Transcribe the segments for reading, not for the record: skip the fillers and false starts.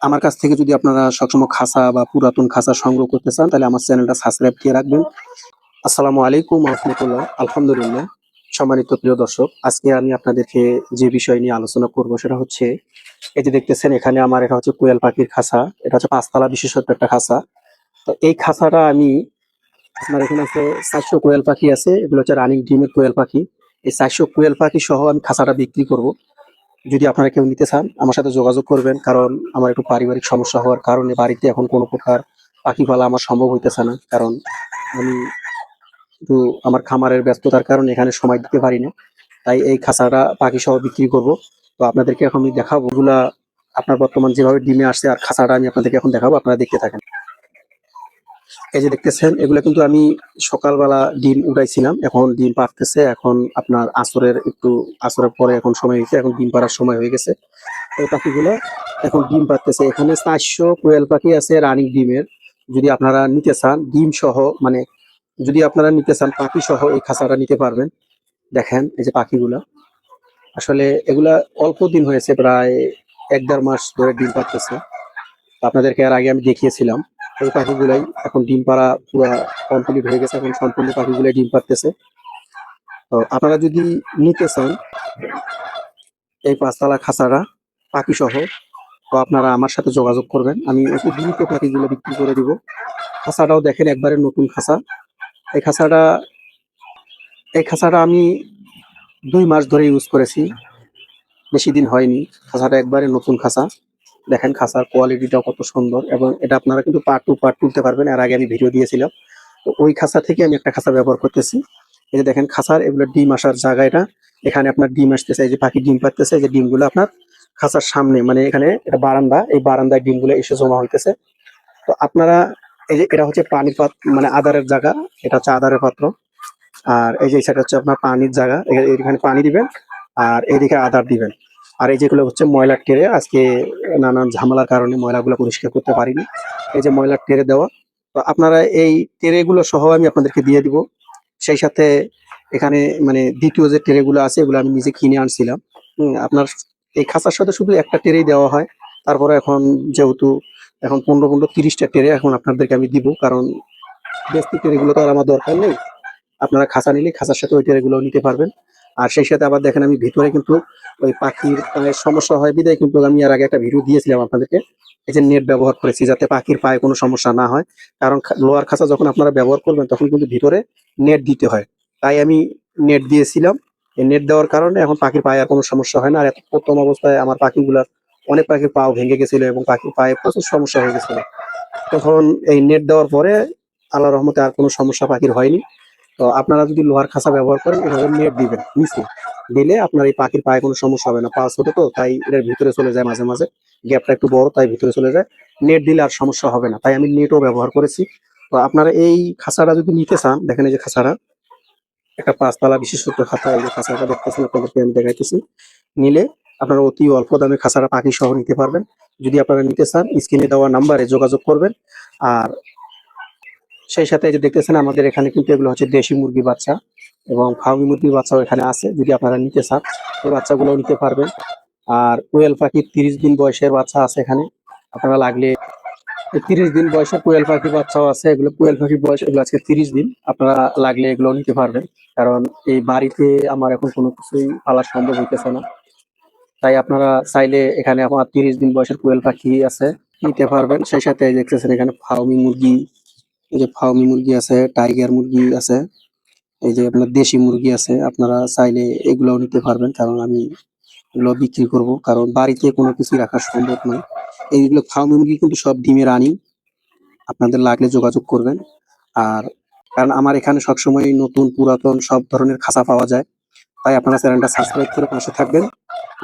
আমার কাছ থেকে যদি আপনারা সবসময় খাসা বা পুরাতন খাসা সংগ্রহ করতে চান তাহলে আমার চ্যানেলটা সাবস্ক্রাইব দিয়ে রাখবেন। আসসালামু আলাইকুম রহমতুল্লাহ। আলহামদুলিল্লাহ। সম্মানিত প্রিয় দর্শক, আজকে আমি আপনাদেরকে যে বিষয় নিয়ে আলোচনা করব সেটা হচ্ছে, এই যে দেখতেছেন এখানে আমার এটা হচ্ছে কোয়েল পাখির খাঁচা। এটা হচ্ছে ৫ তলা বিশেষত্ব একটা খাঁচা। তো এই খাঁচাটা আমি আপনার এখানে আছে ৪০০ কোয়েল পাখি আছে। এগুলো হচ্ছে রানিং ডিমের কোয়েল পাখি। এই ৪০০ কোয়েল পাখি সহ আমি খাঁচাটা বিক্রি করব। যদি আপনারা কেউ নিতে চান আমার সাথে যোগাযোগ করবেন, কারণ আমার একটু পারিবারিক সমস্যা হওয়ার কারণে বাড়িতে এখন কোনো প্রকার পাখি পালা আমার সম্ভব হইতেছে না। কারণ আমি একটু আমার খামারের ব্যস্ততার কারণে এখানে সময় দিতে পারি না। তাই এই খাঁচাটা পাখি সহ বিক্রি করব। তো আপনাদেরকে এখন আমি দেখাবো এগুলা আপনার বর্তমান যেভাবে ডিমে আসছে, আর খাঁচাটা আমি আপনাদেরকে এখন দেখাবো, আপনারা দেখতে থাকেন। এই যে দেখতেছেন এগুলো কিন্তু আমি সকালবেলা ডিম উঠাইছিলাম, এখন ডিম পারতেছে। এখন আপনার আসরের পরে এখন সময় হয়েছে, এখন ডিম পাড়ার সময় হয়ে গেছে। এই পাখিগুলো এখন ডিম পাড়তেছে। এখানে ৪০০ কোয়েল পাখি আছে রানিং ডিমের। যদি আপনারা নিতে চান ডিম সহ, মানে যদি আপনারা নিতে চান পাখি সহ এই খাঁচাটা নিতে পারবেন। দেখেন এই যে পাখিগুলা, আসলে এগুলা অল্প দিন হয়েছে, প্রায় ১-১.৫ মাস ধরে ডিম পাড়তেছে। আপনাদেরকে এর আগে আমি দেখিয়েছিলাম। এই পাখিগুলাই এখন ডিম পাড়া পুরা কমপ্লিট হয়ে গেছে, এখন সম্পূর্ণ পাখিগুলাই ডিম পাড়তেছে। তো আপনারা যদি নিতে চান এই ৫ তলা খাঁচাটা পাখি সহ, তো আপনারা আমার সাথে যোগাযোগ করবেন। আমি অতি দ্রুত পাখিগুলো বিক্রি করে দিব। খাঁচাটাও দেখেন একবারে নতুন খাঁচা। এই খাঁচাটা এই খাঁচাটা আমি ২ মাস ধরে ইউজ করেছি, বেশি দিন হয়নি। খাঁচাটা একবারে নতুন খাঁচা। দেখেন খাঁচার কোয়ালিটিটাও কত সুন্দর, এবং এটা আপনারা কিন্তু পার্ট টু পার্ট তুলতে পারবেন। এর আগে আমি ভিডিও দিয়েছিলাম। তো ওই খাঁচা থেকে আমি একটা খাঁচা ব্যবহার করতেছি। এই যে দেখেন খাঁচার এগুলো ডিম আসার জায়গা এটা। এখানে আপনার ডিম আসতেছে, এই যে পাখি ডিম পাড়তেছে। এই যে ডিমগুলো আপনার খাঁচার সামনে, মানে এখানে এটা বারান্দা, এই বারান্দায় ডিমগুলো এসে জমা হইতেছে। তো আপনারা এই যে এটা হচ্ছে পানির পাত্র, মানে আদারের জায়গা। এটা হচ্ছে আদারের পাত্র। আর এই যে সেটা হচ্ছে আপনার পানির জায়গা, এখানে পানি দিবেন আর এইদিকে আদার দিবেন। আর এই যেগুলো হচ্ছে ময়লার টেরে, আজকে নানান ঝামেলার কারণে ময়লাগুলো পরিষ্কার করতে পারিনি। এই যে ময়লার টেরে দেওয়া। তো আপনারা এই টেরেগুলো সহ আমি আপনাদেরকে দিয়ে দিব। সেই সাথে এখানে মানে দ্বিতীয় যে টেরেগুলো আছে এগুলো আমি নিজে কিনে আনছিলাম। আপনার এই খাঁচার সাথে শুধু একটা টেরেই দেওয়া হয়। তারপরে এখন যেহেতু এখন ১৫-১৫ ৩০টা টেরে এখন আপনাদেরকে আমি দিব, কারণ বেস্ট টেরেগুলো তো আর আমার দরকার নেই। আপনারা খাঁচা নিলে খাঁচার সাথে ওই টেরেগুলোও নিতে পারবেন। আর সেই সাথে আবার দেখেন আমি ভিতরে কিন্তু ওই পাখির পায়ের সমস্যা হয় বিধায় কিন্তু আমি এর আগে একটা ভিডিও দিয়েছিলাম আপনাদেরকে। এই যে নেট ব্যবহার করেছি যাতে পাখির পায়ে কোনো সমস্যা না হয়। কারণ লোহার খাঁচা যখন আপনারা ব্যবহার করবেন তখন কিন্তু ভিতরে নেট দিতে হয়। তাই আমি নেট দিয়েছিলাম। এই নেট দেওয়ার কারণে এখন পাখির পায়ে আর কোনো সমস্যা হয় না। আর এত প্রথম অবস্থায় আমার পাখিগুলার অনেক পাখির পাও ভেঙে গেছিল এবং পাখির পায়ে প্রচুর সমস্যা হয়ে গেছিল। তখন এই নেট দেওয়ার পরে আল্লাহর রহমতে আর কোনো সমস্যা পাখির হয়নি। তো আপনারা যদি লোহার খাঁচা ব্যবহার করেন এভাবে নেট দিবেন নিচে, দিলে আপনার এই পাখির পায়ে কোনো সমস্যা হবে না। পা ছোট তো তাই এটার ভিতরে চলে যায় মাঝে মাঝে, গ্যাপটা একটু বড় তাই ভিতরে চলে যায়। নেট দিলে আর সমস্যা হবে না, তাই আমি নেটও ব্যবহার করেছি। তো আপনারা এই খাঁচাটা যদি নিতে চান, দেখেন এই যে খাঁচাটা একটা ৫ তলা বিশেষত্ব খাঁচা। এই যে খাঁচাটা দেখতেছেন আপনাদেরকে আমি দেখাইতেছি। নিলে আপনারা অতি অল্প দামে খাঁচাটা পাখি সহ নিতে পারবেন। যদি আপনারা নিতে চান স্ক্রিনে দেওয়া নাম্বারে যোগাযোগ করবেন। আর সেই সাথে এই যে দেখতেছেন আমাদের এখানে কিন্তু এগুলো হচ্ছে দেশি মুরগি বাচ্চা, এবং ফার্মি মুরগির বাচ্চাও এখানে আছে। যদি আপনারা নিতে চান এই বাচ্চাগুলোও নিতে পারবেন। আর কোয়েল পাখির ৩০ দিন বয়সের বাচ্চা আছে এখানে। আপনারা লাগলে এই ৩০ দিন বয়সের কোয়েল পাখির বাচ্চাও আছে। এগুলো কোয়েল পাখির বয়স এগুলো আজকে ৩০ দিন। আপনারা লাগলে এগুলো নিতে পারবেন। কারণ এই বাড়িতে আমার এখন কোনো কিছুই পালা সম্ভব হইতেছে না। তাই আপনারা চাইলে এখানে আমার ৩০ দিন বয়সের কোয়েল পাখি আছে, নিতে পারবেন। সেই সাথে এই দেখতেছেন এখানে ফার্মি মুরগি, এই যে ফার্মি মুরগি আছে, টাইগার মুরগি আছে, এই যে আপনার দেশি মুরগি আছে। আপনারা চাইলে এগুলোও নিতে পারবেন, কারণ আমি এগুলো বিক্রি করব, কারণ বাড়িতে কোনো কিছু রাখা সম্ভব নয়। এইগুলো ফার্মি মুরগি কিন্তু সব ডিমে রানিং। আপনাদের লাগলে যোগাযোগ করবেন। আর কারণ আমার এখানে সবসময় নতুন পুরাতন সব ধরনের খাঁচা পাওয়া যায়। তাই আপনারা চ্যানেলটা সাবস্ক্রাইব করে পাশে থাকবেন।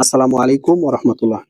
আসসালামু আলাইকুম ওয়া রাহমাতুল্লাহ।